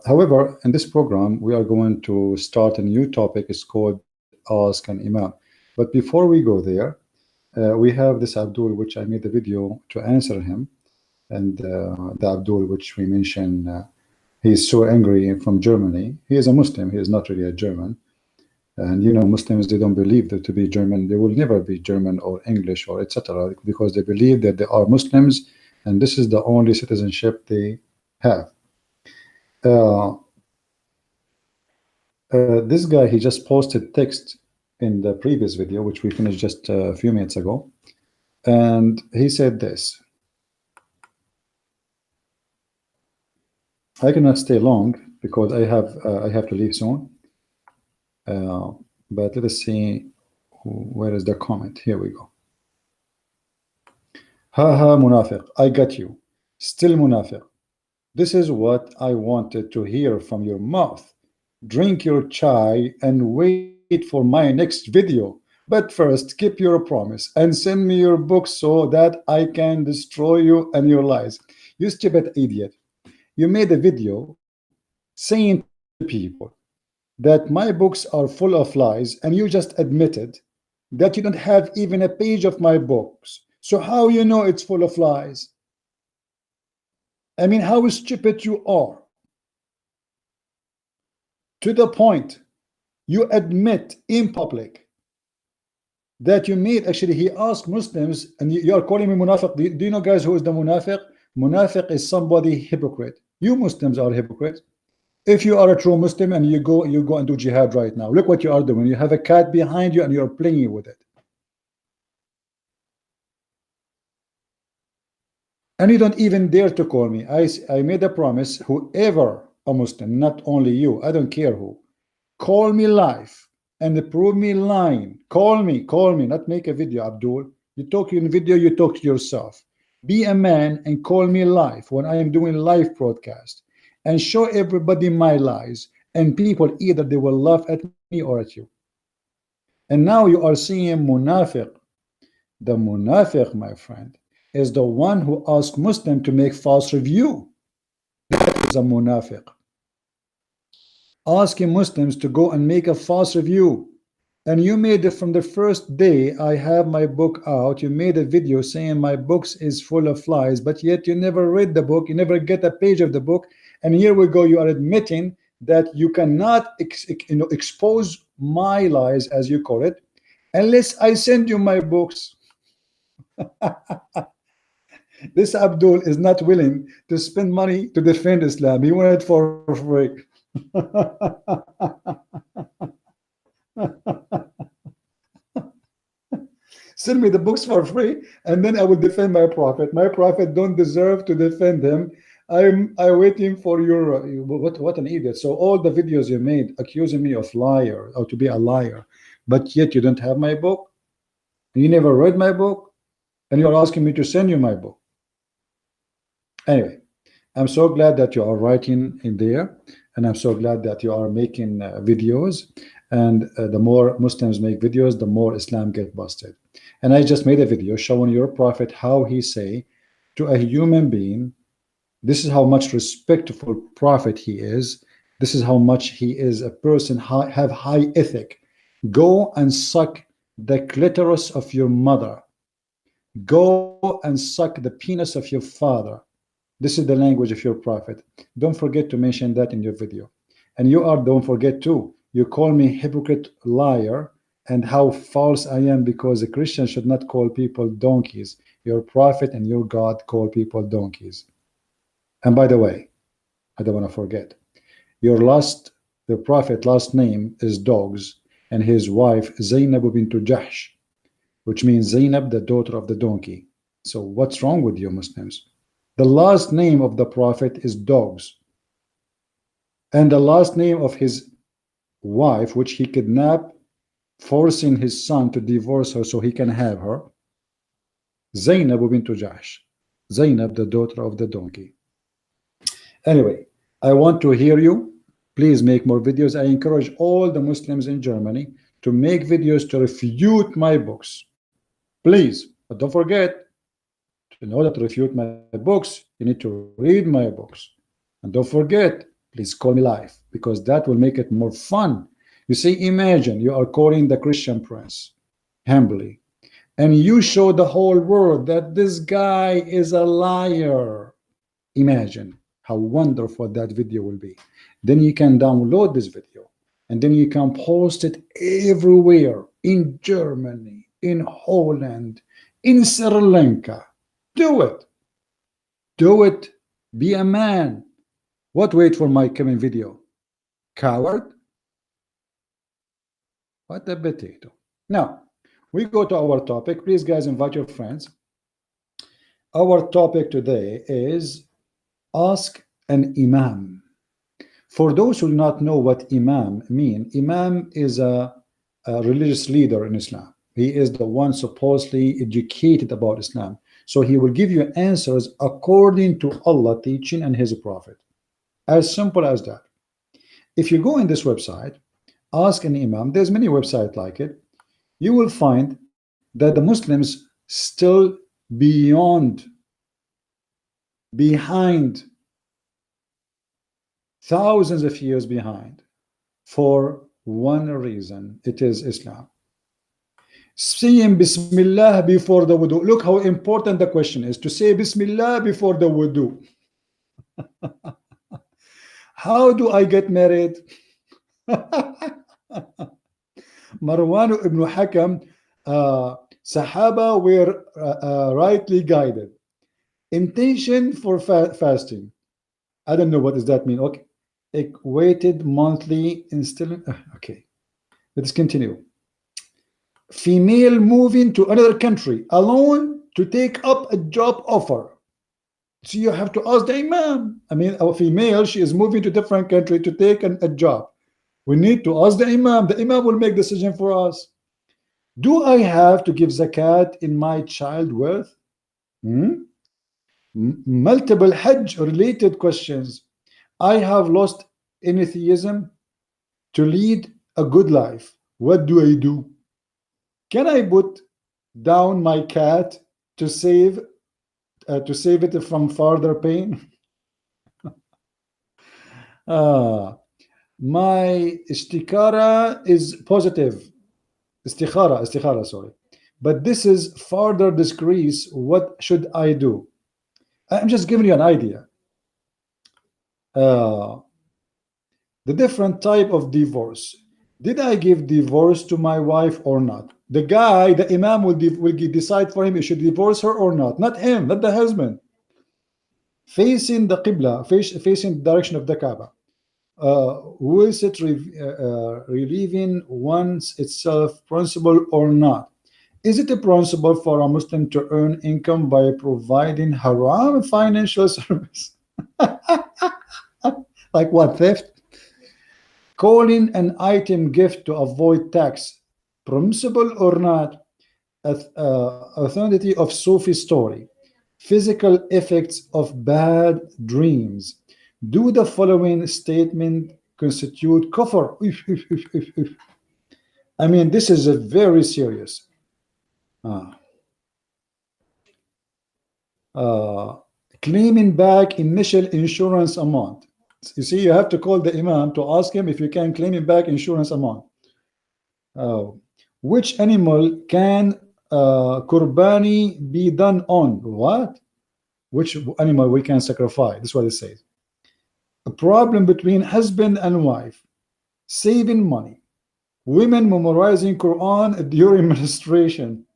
However, in this program, we are going to start a new topic. It's called Ask an Imam. But before we go there, we have this Abdul, which I made a video to answer him. And the Abdul, which we mentioned, he's so angry from Germany. He is a Muslim. He is not really a German. And you know, Muslims, they don't believe that to be German. They will never be German or English or etc. because they believe that they are Muslims, and this is the only citizenship they have. This guy, he just posted text in the previous video, which we finished just a few minutes ago, and he said this. I cannot stay long because I have to leave soon. But let us see where is the comment. Here we go. Haha, munafiq, I got you. Still munafiq. This is what I wanted to hear from your mouth. Drink your chai and wait for my next video. But first, keep your promise and send me your book so that I can destroy you and your lies. You stupid idiot. You made a video saying to people that my books are full of lies, and you just admitted that you don't have even a page of my books. So how you know it's full of lies? I mean, how stupid you are. To the point, you admit in public that you made, actually, he asked Muslims, and you are calling me munafiq. Do you know, guys, who is the munafiq? Munafiq is somebody hypocrite. You Muslims are hypocrites. If you are a true Muslim and you go and do jihad right now, look what you are doing. You have a cat behind you and you're playing with it. And you don't even dare to call me. I made a promise, whoever a Muslim, not only you, I don't care who, call me live and prove me lying. Call me, not make a video, Abdul. You talk in video, you talk to yourself. Be a man and call me live when I am doing live broadcast. And show everybody my lies, and people either they will laugh at me or at you. And now you are seeing munafiq. The munafiq, my friend, is the one who asks Muslim to make false review. That is a munafiq. Asking Muslims to go and make a false review. And you made it from the first day I have my book out. You made a video saying my books is full of lies, but yet you never read the book. You never get a page of the book. And here we go, you are admitting that you cannot expose my lies, as you call it, unless I send you my books. This Abdul is not willing to spend money to defend Islam. He wanted it for free. Send me the books for free, and then I will defend my prophet. My prophet don't deserve to defend him. I'm waiting for your what an idiot. So all the videos you made accusing me of liar or to be a liar, but yet you don't have my book, you never read my book, and you're asking me to send you my book. Anyway, I'm so glad that you are writing in there, and I'm so glad that you are making videos, and the more Muslims make videos, the more Islam get busted. And I just made a video showing your prophet how he say to a human being, this is how much respectful prophet he is. This is how much he is a person have high ethic. Go and suck the clitoris of your mother. Go and suck the penis of your father. This is the language of your prophet. Don't forget to mention that in your video. And you are, don't forget too, you call me hypocrite, liar, and how false I am because a Christian should not call people donkeys. Your prophet and your God call people donkeys. And by the way, I don't want to forget, the prophet last name is Dogs, and his wife Zainab bint Jahsh, which means Zainab, the daughter of the donkey. So what's wrong with you Muslims? The last name of the prophet is Dogs, and the last name of his wife, which he kidnapped, forcing his son to divorce her so he can have her, Zainab bint Jahsh, Zainab, the daughter of the donkey. Anyway, I want to hear you. Please make more videos. I encourage all the Muslims in Germany to make videos to refute my books. Please, but don't forget, in order to refute my books, you need to read my books. And don't forget, please call me live, because that will make it more fun. You see, imagine you are calling the Christian Prince humbly, and you show the whole world that this guy is a liar. Imagine how wonderful that video will be. Then you can download this video, and then you can post it everywhere, in Germany, in Holland, in Sri Lanka. Do it. Do it. Be a man. What, wait for my coming video? Coward? What a potato. Now, we go to our topic. Please, guys, invite your friends. Our topic today is ask an imam. For those who do not know what imam mean, imam is a religious leader in Islam. He is the one supposedly educated about Islam. So he will give you answers according to Allah teaching and his prophet. As simple as that. If you go in this website, ask an imam, there's many websites like it, you will find that the Muslims still behind, thousands of years behind, for one reason. It is Islam. Saying Bismillah before the wudu. Look how important the question is, to say Bismillah before the wudu. How do I get married? Marwan ibn Hakam, Sahaba were rightly guided. Intention for fasting. I don't know what does that mean. Okay. Equated monthly instilling. Okay. Let's continue. Female moving to another country alone to take up a job offer. So you have to ask the imam. I mean, a female, she is moving to a different country to take a job. We need to ask the imam. The imam will make decision for us. Do I have to give zakat in my childbirth? Multiple Hajj related questions. I have lost atheism to lead a good life. What do I do? Can I put down my cat to save it from further pain? My istikara is positive. Istikhara, sorry. But this is further decrease. What should I do? I'm just giving you an idea. The different type of divorce. Did I give divorce to my wife or not? The guy, the imam will decide for him he should divorce her or not him, not the husband. Facing the Qibla, facing the direction of the Kaaba. Was it relieving one's itself principle or not? Is it a principle for a Muslim to earn income by providing haram financial service? Like what, theft? Calling an item gift to avoid tax, permissible or not? Authenticity of Sufi story, physical effects of bad dreams. Do the following statement constitute kufr? I mean, this is a very serious. Claiming back initial insurance amount. You see, you have to call the imam to ask him if you can claim him back insurance amount. Which animal can qurbani be done on? What? Which animal we can sacrifice? This is what it says. A problem between husband and wife, saving money, women memorizing Quran during menstruation.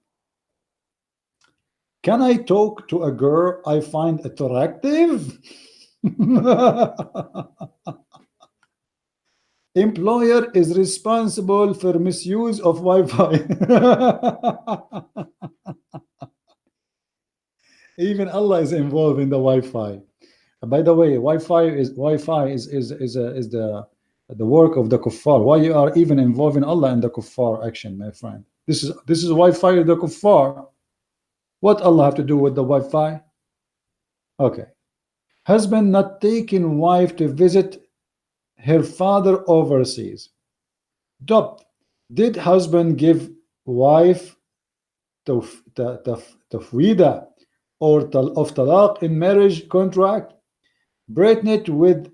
Can I talk to a girl I find attractive? Employer is responsible for misuse of Wi-Fi. Even Allah is involved in the Wi-Fi. By the way, Wi-Fi is the work of the kuffar. Why you are even involving Allah in the kuffar action, my friend? This is Wi-Fi of the kuffar. What Allah have to do with the Wi-Fi? Okay. Husband not taking wife to visit her father overseas. Did husband give wife tafwida or of talaq in marriage contract? Pregnant with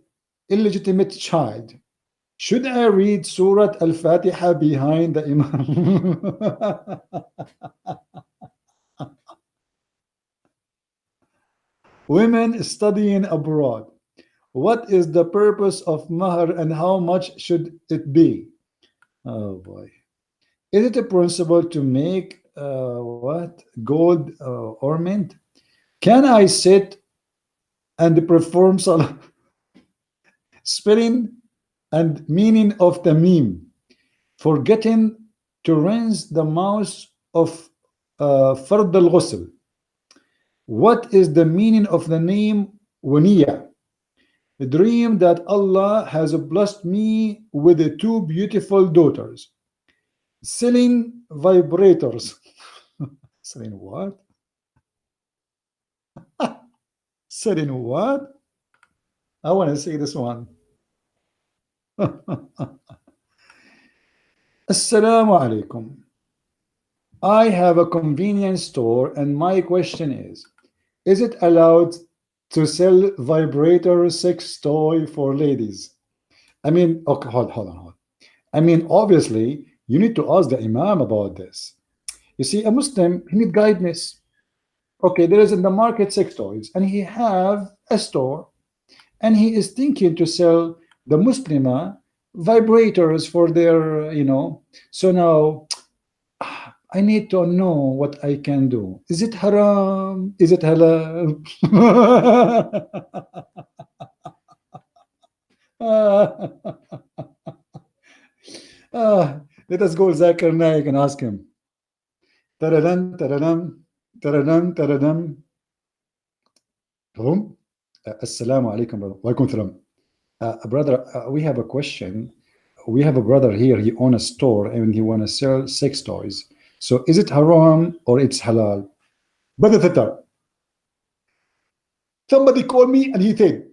illegitimate child. Should I read Surah Al-Fatiha behind the Imam? Women studying abroad. What is the purpose of mahar and how much should it be? Oh boy. Is it a principle to make what? Gold ornament? Can I sit and perform salah? Spelling and meaning of the meme. Forgetting to rinse the mouth of Fard al-Ghusl. What is the meaning of the name Waniya? A dream that Allah has blessed me with two beautiful daughters. Selling vibrators. Selling what? Selling what? I want to see this one. Assalamu alaikum. I have a convenience store and my question is it allowed to sell vibrator sex toy for ladies? I mean, okay, hold on. I mean, obviously, you need to ask the Imam about this. You see, a Muslim, he need guidance. Okay, there is in the market sex toys, and he have a store, and he is thinking to sell the Muslima vibrators for their, So now, I need to know what I can do. Is it haram? Is it halal? Let us go Zakir Naik and ask him. Taradam, taradam, taradam, taradam. Assalamu alaikum, brother. Walaikum salam. Brother, we have a question. We have a brother here. He owns a store and he want to sell sex toys. So is it haram or it's halal? Brother Tata, somebody called me and he said,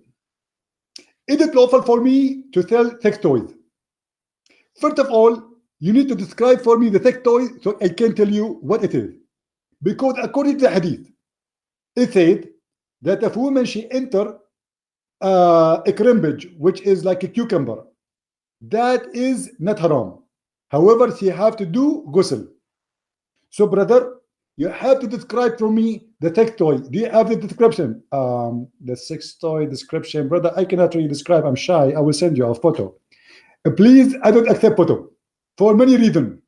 is it lawful for me to sell sex toys? First of all, you need to describe for me the sex toy so I can tell you what it is. Because according to the hadith, it said that if a woman, she enter a crimbage, which is like a cucumber, that is not haram. However, she have to do ghusl. So, brother, you have to describe for me the sex toy. Do you have the description? The sex toy description, brother, I cannot really describe. I'm shy. I will send you a photo. Please, I don't accept photo for many reasons.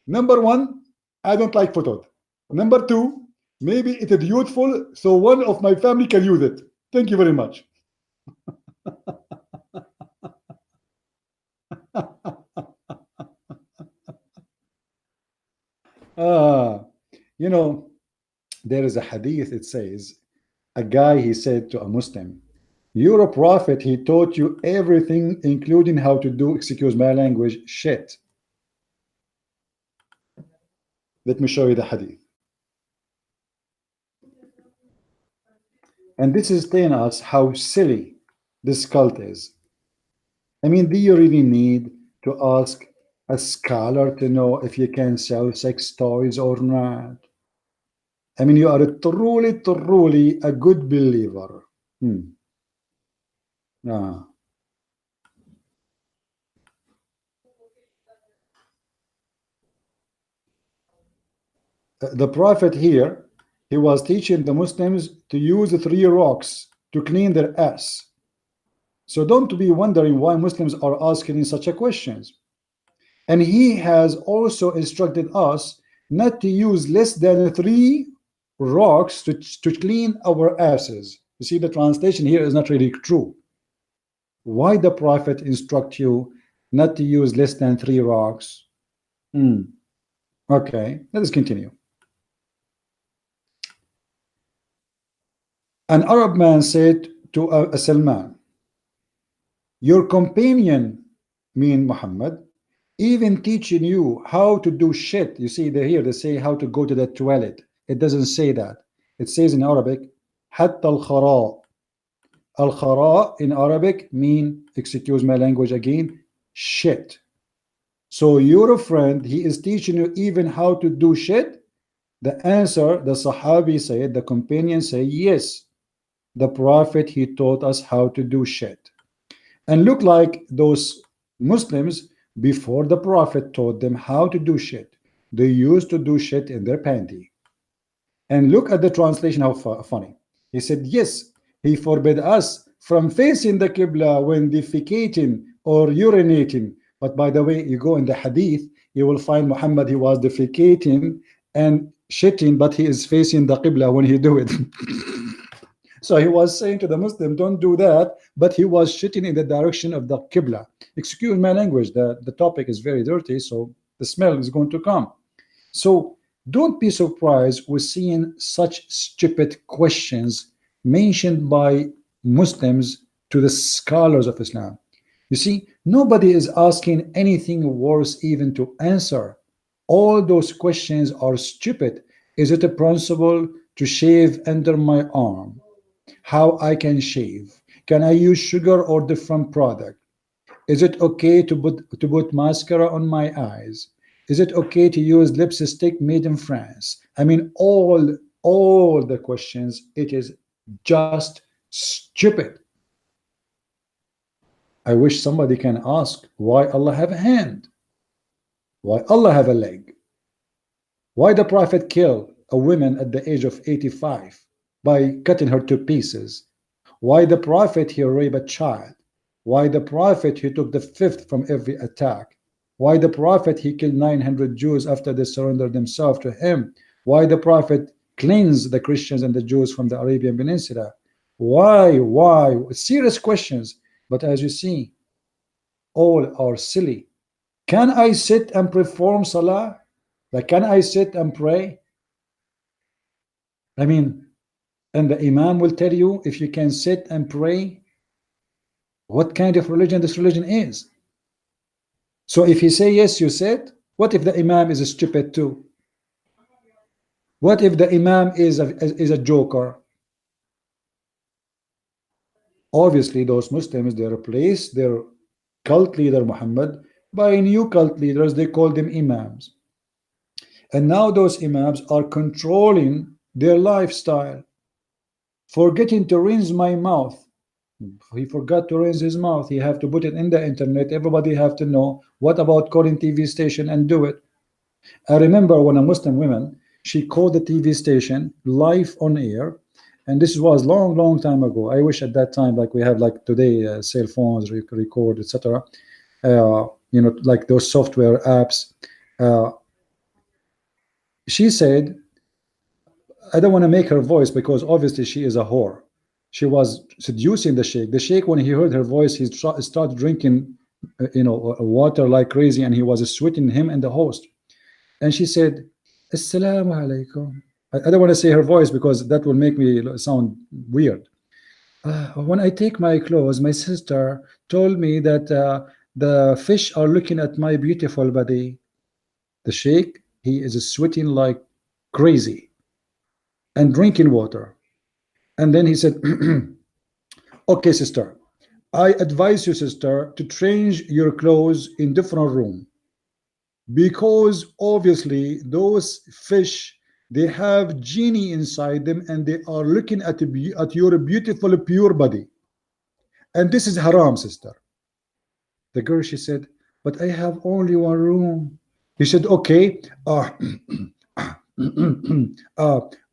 Number one, I don't like photos. Number two, maybe it is useful, so one of my family can use it. Thank you very much. There is a hadith, it says, a guy, he said to a Muslim, you're a prophet, he taught you everything, including how to do, excuse my language, shit. Let me show you the hadith. And this is telling us how silly this cult is. I mean, do you really need to ask a scholar to know if you can sell sex toys or not? I mean, you are truly a good believer. The Prophet here, he was teaching the Muslims to use 3 rocks to clean their ass. So don't be wondering why Muslims are asking such a questions. And he has also instructed us not to use less than 3 rocks to clean our asses. You see, the translation here is not really true. Why the Prophet instruct you not to use less than 3 rocks? Okay, let us continue. An Arab man said to a Salman, your companion, mean Muhammad, even teaching you how to do shit. You see, they say how to go to the toilet. It doesn't say that. It says in Arabic, hatta al-khara. Al-khara in Arabic mean, excuse my language again, shit. So your friend, he is teaching you even how to do shit? The answer, the Sahabi said, the companion said, yes. The Prophet, he taught us how to do shit. and look like those Muslims before the Prophet taught them how to do shit. They used to do shit in their panty. And look at the translation, how funny. He said, yes, he forbid us from facing the Qibla when defecating or urinating. But by the way, you go in the hadith, you will find Muhammad, he was defecating and shitting, but he is facing the Qibla when he do it. So he was saying to the Muslim, don't do that, but he was shitting in the direction of the Qibla. Excuse my language, the topic is very dirty, so the smell is going to come. So don't be surprised with seeing such stupid questions mentioned by Muslims to the scholars of Islam. You see, nobody is asking anything worse even to answer. All those questions are stupid. Is it a principle to shave under my arm? How I can shave? Can I use sugar or different product? Is it okay to put mascara on my eyes? Is it okay to use lipstick made in France? I mean, all the questions, it is just stupid. I wish somebody can ask why Allah have a hand, why Allah have a leg, why the Prophet killed a woman at the age of 85 by cutting her to pieces, why the Prophet he raped a child, why the Prophet he took the fifth from every attack, why the Prophet he killed 900 Jews after they surrendered themselves to him, why the Prophet cleansed the Christians and the Jews from the Arabian Peninsula. Why serious questions, but as you see, all are silly. Can I sit and perform salah? Like, can I sit and pray? I mean, and the Imam will tell you if you can sit and pray, what kind of religion this religion is. So if he say yes, you sit. What if the Imam is stupid too? What if the Imam is a joker? Obviously, those Muslims, they replace their cult leader Muhammad by new cult leaders. They call them Imams. And now those Imams are controlling their lifestyle. Forgetting to rinse my mouth. He forgot to rinse his mouth. He have to put it in the internet. Everybody have to know. What about calling TV station and do it? I remember when a Muslim woman, she called the TV station live on air, and this was long time ago. I wish at that time, like we have like today, cell phones, record, etc. You know, like those software apps. She said, I don't want to make her voice because obviously she is a whore. She was seducing the sheikh. The sheikh, when he heard her voice, he started drinking, you know, water like crazy, and he was sweating him and the host. And she said, Assalamu alaikum. I don't want to say her voice because that will make me sound weird. When I take my clothes, my sister told me that the fish are looking at my beautiful body. The sheikh, he is sweating like crazy and drinking water. And then he said, okay, sister, I advise you, sister, to change your clothes in different room, because obviously those fish, they have genie inside them and they are looking at your beautiful pure body, and this is haram, sister. The girl, she said, but I have only one room. He said, okay,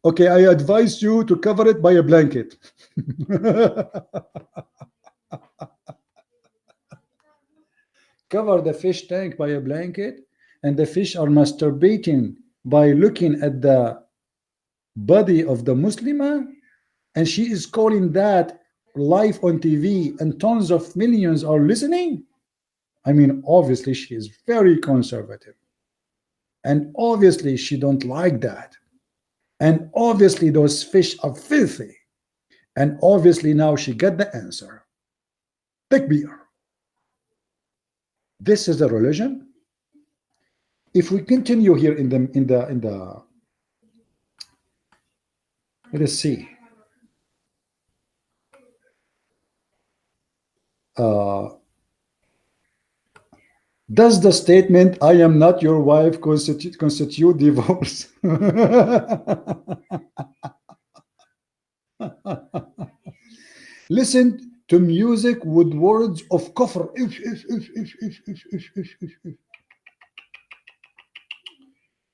okay, I advise you to cover it by a blanket. Cover the fish tank by a blanket, and the fish are masturbating by looking at the body of the Muslimah, and she is calling that live on TV, and tons of millions are listening. I mean, obviously she is very conservative, and obviously she don't like that, and obviously those fish are filthy, and obviously now she got the answer. Takbir. This is the religion. If we continue here in the let us see. Does the statement "I am not your wife" constitute divorce? Listen to music with words of kufr.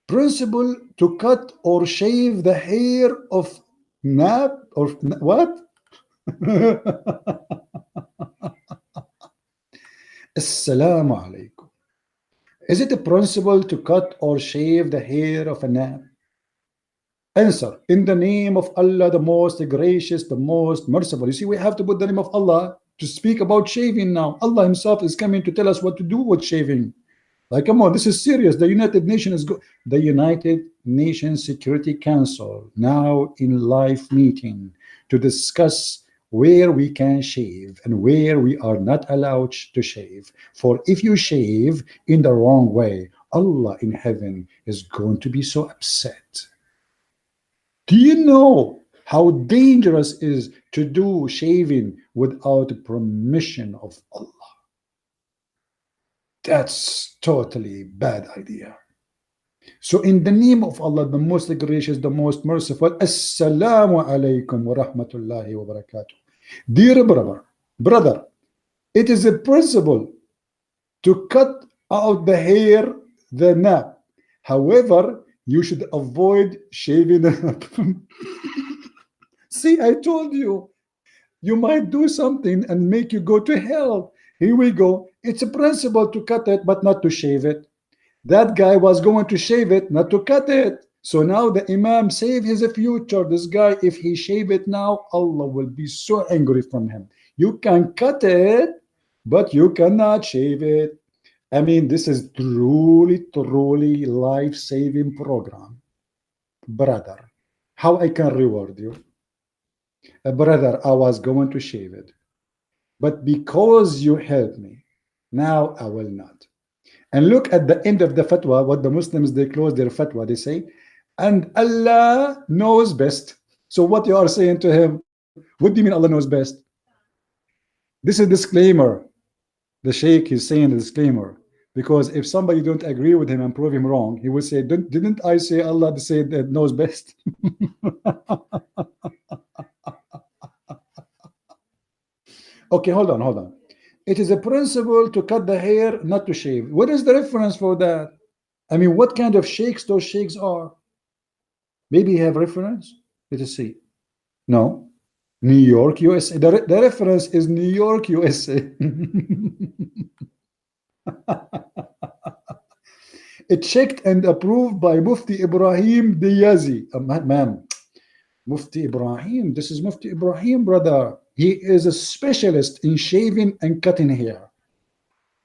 Principle to cut or shave the hair of nap or what? Assalamu alaikum. Is it a principle to cut or shave the hair of a nap? Answer: in the name of Allah, the most gracious, the most merciful. You see, we have to put the name of Allah to speak about shaving now. Allah himself is coming to tell us what to do with shaving. Like, come on, this is serious. The United Nations the United Nations Security Council now in live meeting to discuss where we can shave and where we are not allowed to shave. For if you shave in the wrong way, Allah in heaven is going to be so upset. Do you know how dangerous it is to do shaving without the permission of Allah? That's totally bad idea. So in the name of Allah, the most gracious, the most merciful, Assalamu alaikum wa rahmatullahi wa barakatuh. Dear brother, it is a principle to cut out the hair, the nap. However, you should avoid shaving the See, I told you, you might do something and make you go to hell. Here we go. It's a principle to cut it, but not to shave it. That guy was going to shave it, not to cut it. So now the Imam save his future. This guy, if he shave it now, Allah will be so angry from him. You can cut it, but you cannot shave it. I mean, this is truly life-saving program. Brother, how I can reward you? Brother, I was going to shave it, but because you helped me, now I will not. And look at the end of the fatwa, what the Muslims, they close their fatwa, they say, and Allah knows best. So what you are saying to him, what do you mean Allah knows best? This is a disclaimer. The Sheikh is saying a disclaimer, because if somebody don't agree with him and prove him wrong, he will say, didn't I say Allah to say that knows best? Okay, hold on. It is a principle to cut the hair, not to shave. What is the reference for that? I mean, what kind of sheikhs those sheikhs are? Maybe you have reference? Let us see. No. New York, USA. The reference is New York, USA. It's checked and approved by Mufti Ibrahim Diyazi. Ma'am, Mufti Ibrahim, this is Mufti Ibrahim, brother. He is a specialist in shaving and cutting hair.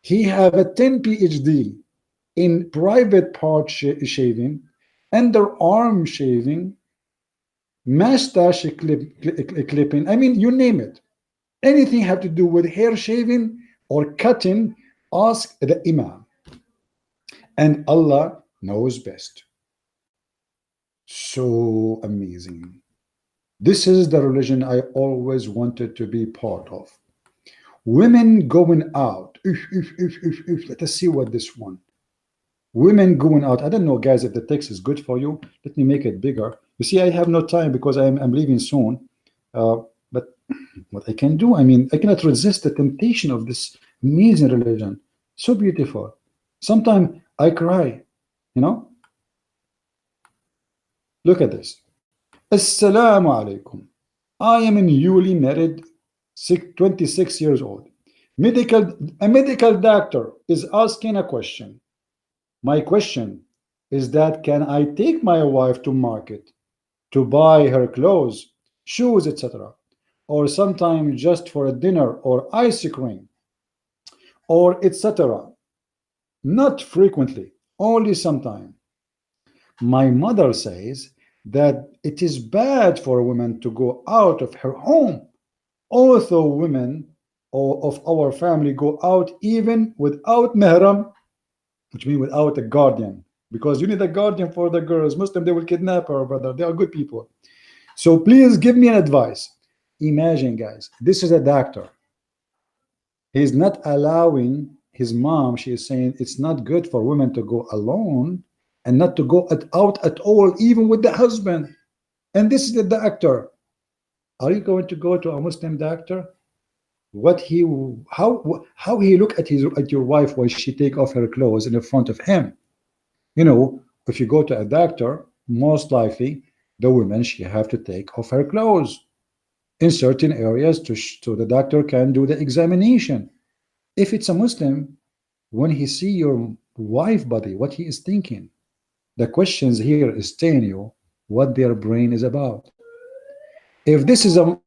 He have a 10 PhD in private part shaving, underarm shaving, mustache clipping. I mean, you name it. Anything have to do with hair shaving or cutting, ask the Imam. And Allah knows best. So amazing. This is the religion I always wanted to be part of. Women going out. Let us see what this one. Women going out. I don't know, guys, if the text is good for you. Let me make it bigger. You see, I have no time because I'm leaving soon. But what I can do, I mean, I cannot resist the temptation of this amazing religion. So beautiful. Sometimes I cry, you know. Look at this. Assalamu alaikum. I am a newly married, 26 years old. A medical doctor is asking a question. My question is that, can I take my wife to market to buy her clothes, shoes, etc., or sometimes just for a dinner or ice cream, or etc.? Not frequently, only sometime. My mother says that it is bad for a woman to go out of her home, although women of our family go out even without mahram, which means without a guardian, because you need a guardian for the girls. Muslim, they will kidnap her, brother. They are good people. So please give me an advice. Imagine, guys, this is a doctor. He's not allowing his mom. She is saying it's not good for women to go alone and not to go out at all, even with the husband. And this is the doctor. Are you going to go to a Muslim doctor? what he how he look at his at your wife when she take off her clothes in the front of him. You know, if you go to a doctor, most likely the woman she have to take off her clothes in certain areas so the doctor can do the examination. If it's a Muslim, when he see your wife body, what he is thinking, the questions here is telling you what their brain is about. If this is a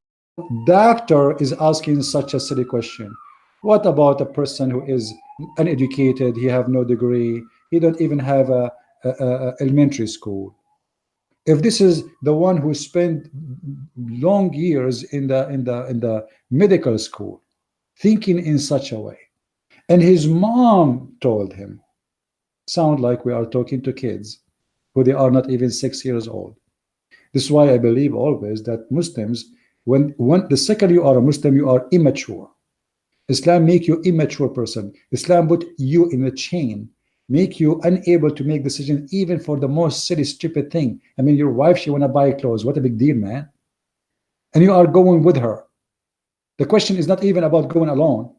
doctor is asking such a silly question, what about a person who is uneducated, he have no degree, he don't even have a elementary school? If this is the one who spent long years in the medical school, thinking in such a way, and his mom told him, sound like we are talking to kids who they are not even 6 years old. This is why I believe always that Muslims, when the second you are a Muslim, you are immature. Islam make you immature person. Islam put you in a chain, make you unable to make decisions even for the most silly, stupid thing. I mean, your wife, she wanna buy clothes. What a big deal, man. And you are going with her. The question is not even about going alone.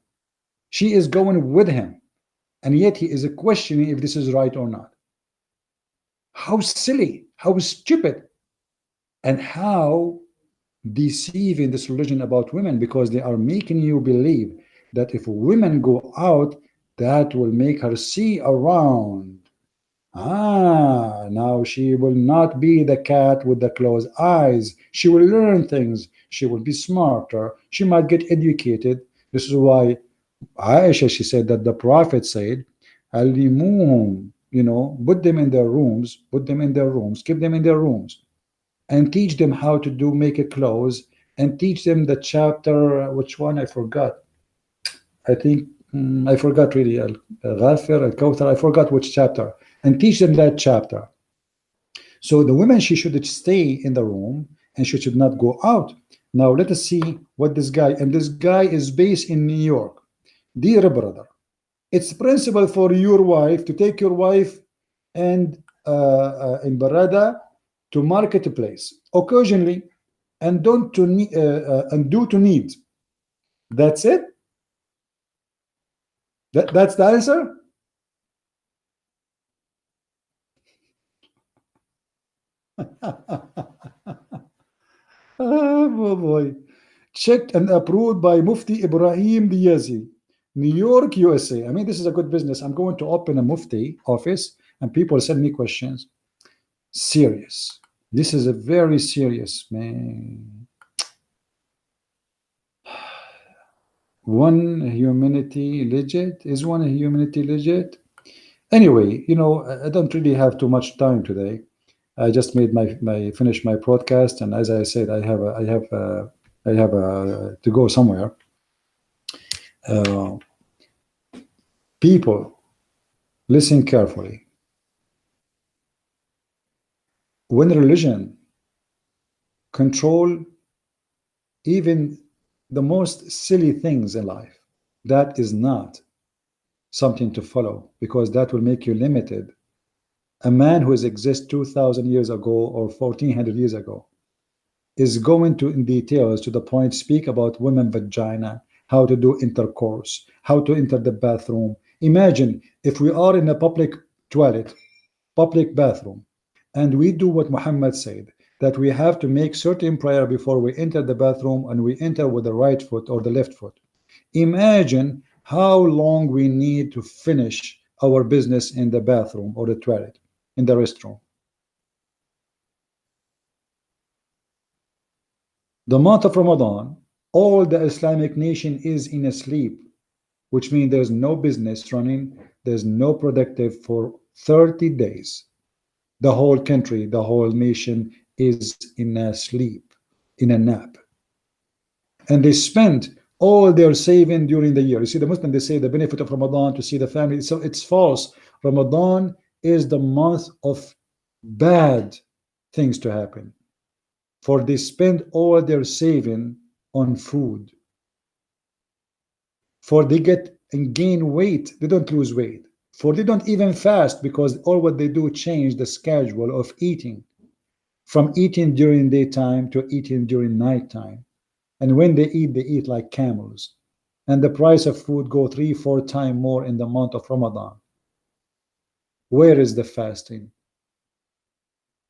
She is going with him. And yet he is questioning if this is right or not. How silly, how stupid, and how deceiving this religion about women, because they are making you believe that if women go out, that will make her see around. Now she will not be the cat with the closed eyes. She will learn things. She will be smarter. She might get educated. This is why Aisha, she said that the Prophet said, Alimuhum, put them in their rooms, keep them in their rooms, and teach them how to do make a clothes, and teach them the chapter, which one I forgot. I think I forgot really. Ghafir, Al Kawthar, I forgot which chapter, and teach them that chapter. So the women, she should stay in the room and she should not go out. Now let us see what this guy, and this guy is based in New York. Dear brother, it's principle for your wife to take your wife and in Barada to marketplace occasionally, and don't to and do to need. That's it. That's the answer. Oh boy. Checked and approved by Mufti Ibrahim Diazi, New York, USA. I mean, this is a good business. I'm going to open a Mufti office and people send me questions. Serious. This is a very serious, man. One humanity legit? Is one humanity legit? Anyway, I don't really have too much time today. I just made my finish my broadcast, and as I said, I have to go somewhere. People, listen carefully. When religion control even the most silly things in life, that is not something to follow, because that will make you limited. A man who has existed 2,000 years ago or 1,400 years ago is going to in details to the point, speak about women vagina, how to do intercourse, how to enter the bathroom. Imagine if we are in a public toilet, public bathroom, and we do what Muhammad said, that we have to make certain prayer before we enter the bathroom, and we enter with the right foot or the left foot. Imagine how long we need to finish our business in the bathroom or the toilet, in the restroom. The month of Ramadan, all the Islamic nation is in a sleep, which means there's no business running, there's no productive for 30 days. The whole country, the whole nation is in a sleep, in a nap. And they spend all their saving during the year. You see, the Muslim, they say the benefit of Ramadan to see the family. So it's false. Ramadan is the month of bad things to happen. For they spend all their saving on food. For they get and gain weight, they don't lose weight. For they don't even fast, because all what they do change the schedule of eating, from eating during daytime to eating during nighttime. And when they eat like camels. and the price of food go 3-4 times more in the month of Ramadan. Where is the fasting?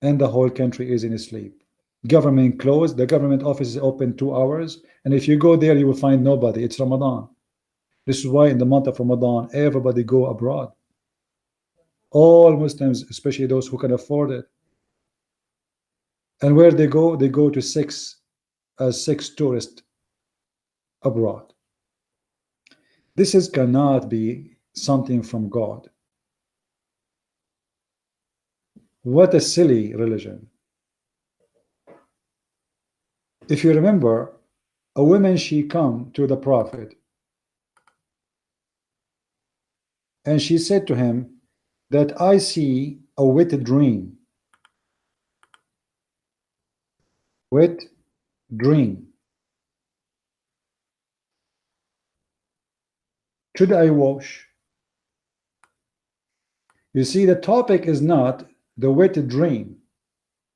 And the whole country is in sleep. Government closed, the government office is open 2 hours, and if you go there you will find nobody. It's Ramadan. This is why in the month of Ramadan everybody go abroad. All Muslims, especially those who can afford it. And where they go to 6 tourists abroad. This cannot be something from God. What a silly religion. If you remember, a woman, she come to the Prophet and she said to him that I see a wet dream. Wet dream. Should I wash? You see, the topic is not the wet dream.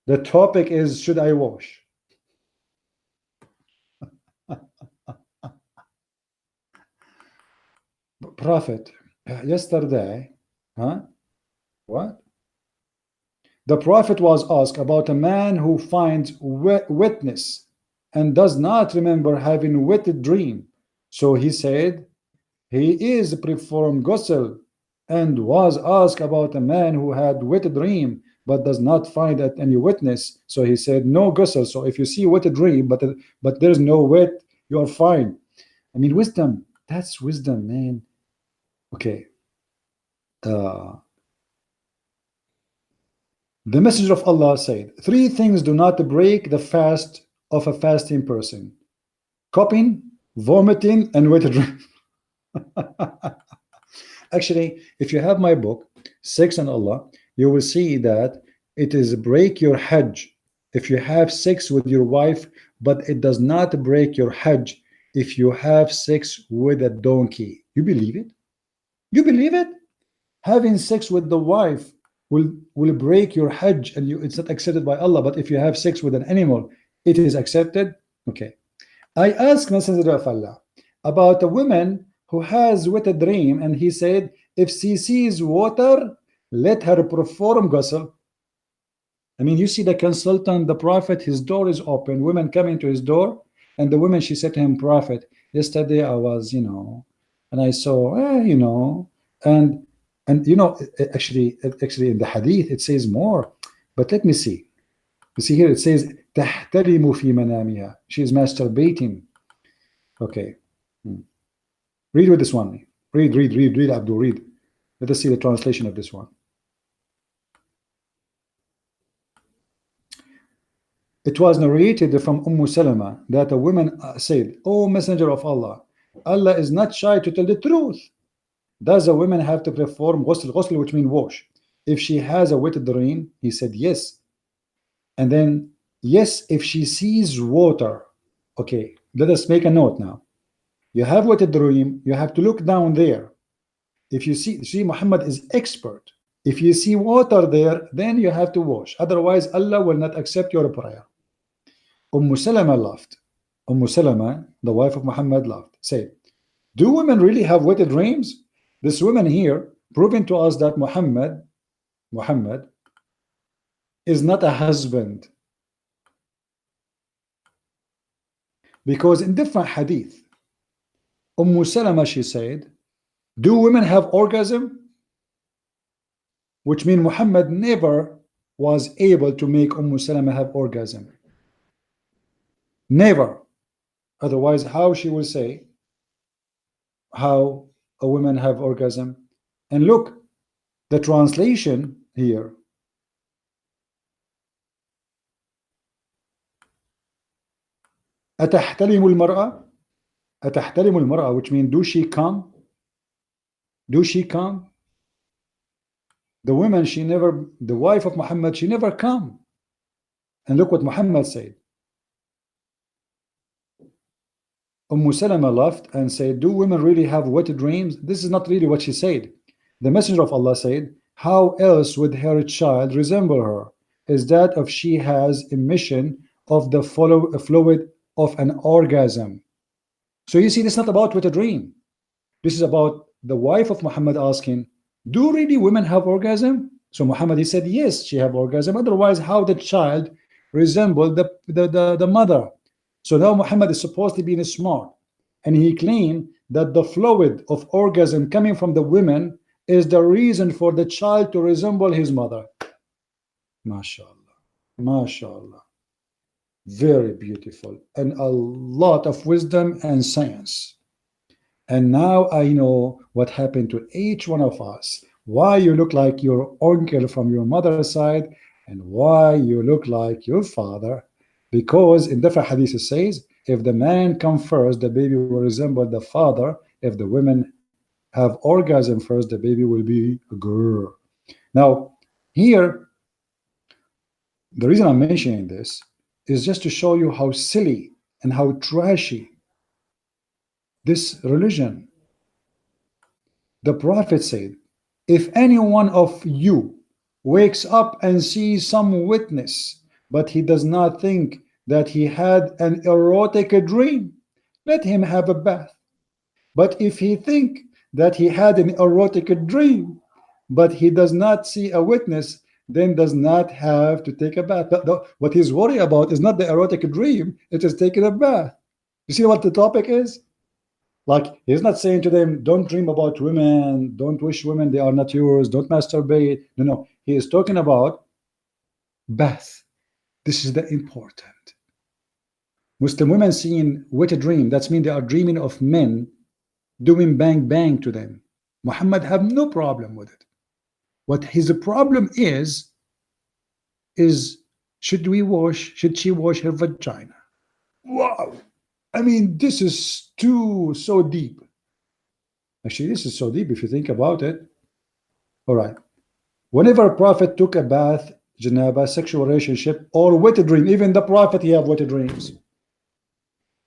The topic is, should I wash? Prophet, yesterday, what? The Prophet was asked about a man who finds wetness and does not remember having wet dream. So he said, he is performed ghusl, and was asked about a man who had wet dream but does not find any witness. So he said, no ghusl. So if you see wet dream but there's no wet, you are fine. I mean, wisdom, that's wisdom, man. Okay. The Messenger of Allah said, 3 things do not break the fast of a fasting person: coughing, vomiting, and wet dream. Actually, if you have my book, Sex and Allah, you will see that it is break your Hajj if you have sex with your wife, but it does not break your Hajj if you have sex with a donkey. You believe it? You believe it? Having sex with the wife will break your Hajj, and it's not accepted by Allah. But if you have sex with an animal, it is accepted. Okay. I asked Messenger of Allah about a woman who has wet dream, and he said, if she sees water, let her perform ghusl. I mean, you see the consultant, the Prophet, his door is open, women coming to his door, and the woman, she said to him, Prophet, yesterday I was, and I saw, and actually in the hadith it says more, but let me see. You see here it says تحترم في منامها. She is masturbating. Okay. Read with this one. Read, Abdul, read. Let us see the translation of this one. It was narrated from Salama that a woman said, "O Messenger of Allah, Allah is not shy to tell the truth. Does a woman have to perform ghusl, which means wash, if she has a wet dream?" He said, yes. And then, yes, if she sees water. Okay, let us make a note now. You have wet dream, you have to look down there. If you see Muhammad is expert. If you see water there, then you have to wash. Otherwise, Allah will not accept your prayer. Salama laughed. Salama, the wife of Muhammad, laughed. Said, do women really have wet dreams? This woman here proving to us that Muhammad is not a husband. Because in different hadith, Salama, she said, do women have orgasm? Which means Muhammad never was able to make Salama have orgasm. Never. Otherwise, how she will say how a woman have orgasm? And look, the translation here. أتحتلم المرأة? أتحتلم المرأة, which means do she come? Do she come? The woman, the wife of Muhammad, she never come. And look what Muhammad said. Salama laughed and said, do women really have wet dreams? This is not really what she said. The Messenger of Allah said, how else would her child resemble her? Is that if she has emission of the fluid of an orgasm? So you see, this is not about what a dream. This is about the wife of Muhammad asking, do really women have orgasm? So Muhammad, he said, yes, she have orgasm. Otherwise, how the child resemble the mother? So now Muhammad is supposed to be smart. And he claimed that the fluid of orgasm coming from the women is the reason for the child to resemble his mother. MashaAllah. MashaAllah. Very beautiful. And a lot of wisdom and science. And now I know what happened to each one of us. Why you look like your uncle from your mother's side, and why you look like your father. Because in different hadith it says, if the man come first, the baby will resemble the father. If the women have orgasm first, the baby will be a girl. Now, here, the reason I'm mentioning this is just to show you how silly and how trashy this religion. The Prophet said, if any one of you wakes up and sees some witness, but he does not think that he had an erotic dream, let him have a bath. But if he think that he had an erotic dream, but he does not see a witness, then does not have to take a bath. What he's worried about is not the erotic dream, it is taking a bath. You see what the topic is? Like, he's not saying to them, don't dream about women, don't wish women, they are not yours, don't masturbate. No. He is talking about bath. This is the important. Muslim women seeing wet dream, that means they are dreaming of men doing bang bang to them. Muhammad have no problem with it. What his problem is should she wash her vagina? Wow. I mean, this is so deep. Actually, this is so deep if you think about it. All right. Whenever a prophet took a bath, janaba, sexual relationship, or wet dream, even the prophet, he have wet dreams.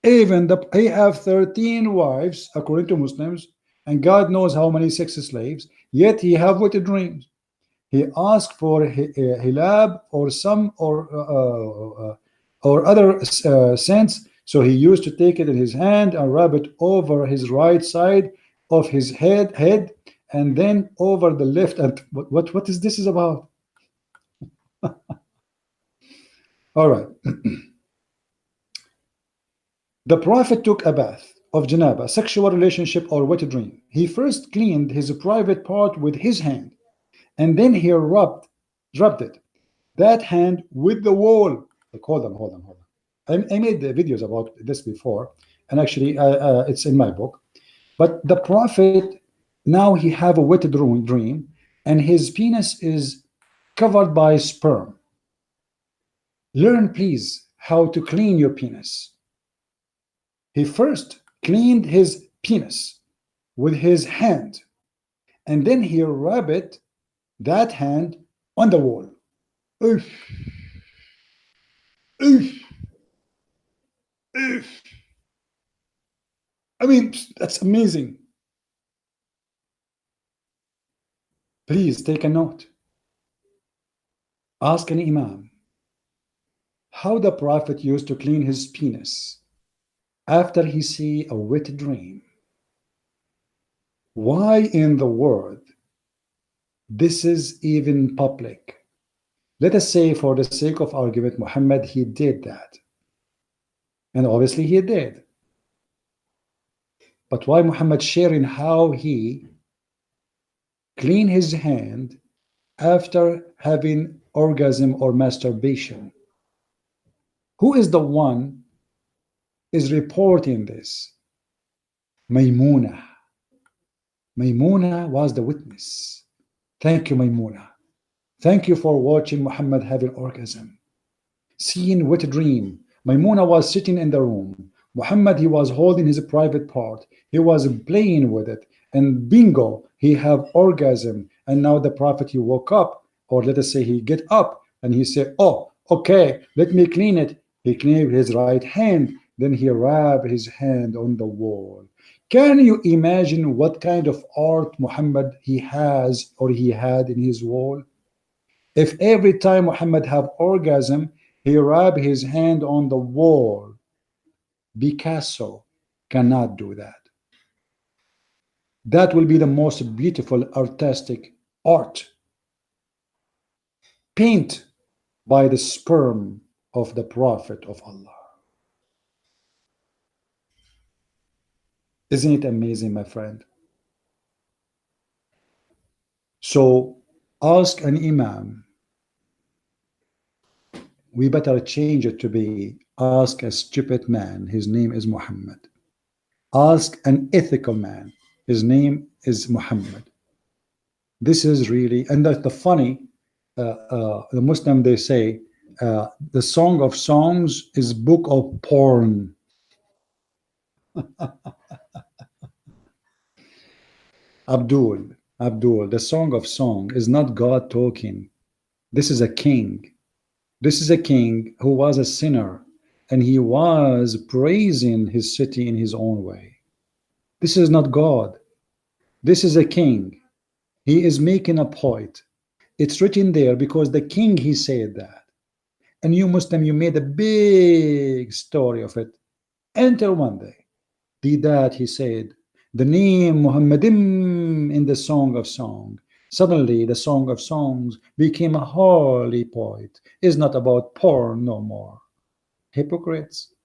Even he have 13 wives, according to Muslims, and God knows how many sex slaves, yet he have wet dreams. He asked for hilab or some or other scents. So he used to take it in his hand and rub it over his right side of his head and then over the left. And what is this is about? All right. The Prophet took a bath of janaba, sexual relationship or wet dream. He first cleaned his private part with his hand, and then he rubbed it, that hand with the wall. Like, hold on. I made the videos about this before, and actually it's in my book. But the Prophet, now he have a wet dream, and his penis is covered by sperm. Learn, please, how to clean your penis. He first cleaned his penis with his hand, and then he rubbed that hand on the wall. Oof. I mean, that's amazing. Please take a note. Ask an imam how the Prophet used to clean his penis after he see a wet dream. Why in the world this is even public? Let us say, for the sake of argument, Muhammad, he did that. And obviously he did. But why Muhammad sharing how he cleaned his hand after having orgasm or masturbation? Who is the one is reporting this? Maymuna. Maymuna was the witness. Thank you, Maymuna. Thank you for watching Muhammad having orgasm. Seeing wet dream. Maymuna was sitting in the room. Muhammad, he was holding his private part. He was playing with it. And bingo, he have orgasm. And now the Prophet, he woke up, or let us say he get up, and he said, oh, okay, let me clean it. He cleaned his right hand. Then he rubbed his hand on the wall. Can you imagine what kind of art Muhammad he has or he had in his wall? If every time Muhammad have orgasm, he rub his hand on the wall, Picasso, cannot do that. That will be the most beautiful artistic art, paint by the sperm of the Prophet of Allah. Isn't it amazing, my friend? So ask an imam. We better change it to be ask a stupid man, his name is Muhammad. Ask an ethical man, his name is Muhammad. This is really, and that's the funny, the Muslim, they say, the Song of Songs is book of porn. Abdul, the Song of Song is not God talking. This is a king. This is a king who was a sinner, and he was praising his city in his own way. This is not God. This is a king. He is making a point. It's written there because the king, he said that. And you Muslim, you made a big story of it until one day. Did that, he said, the name Muhammadim in the Song of Songs. Suddenly, the Song of Songs became a holy poet. It's not about porn no more. Hypocrites.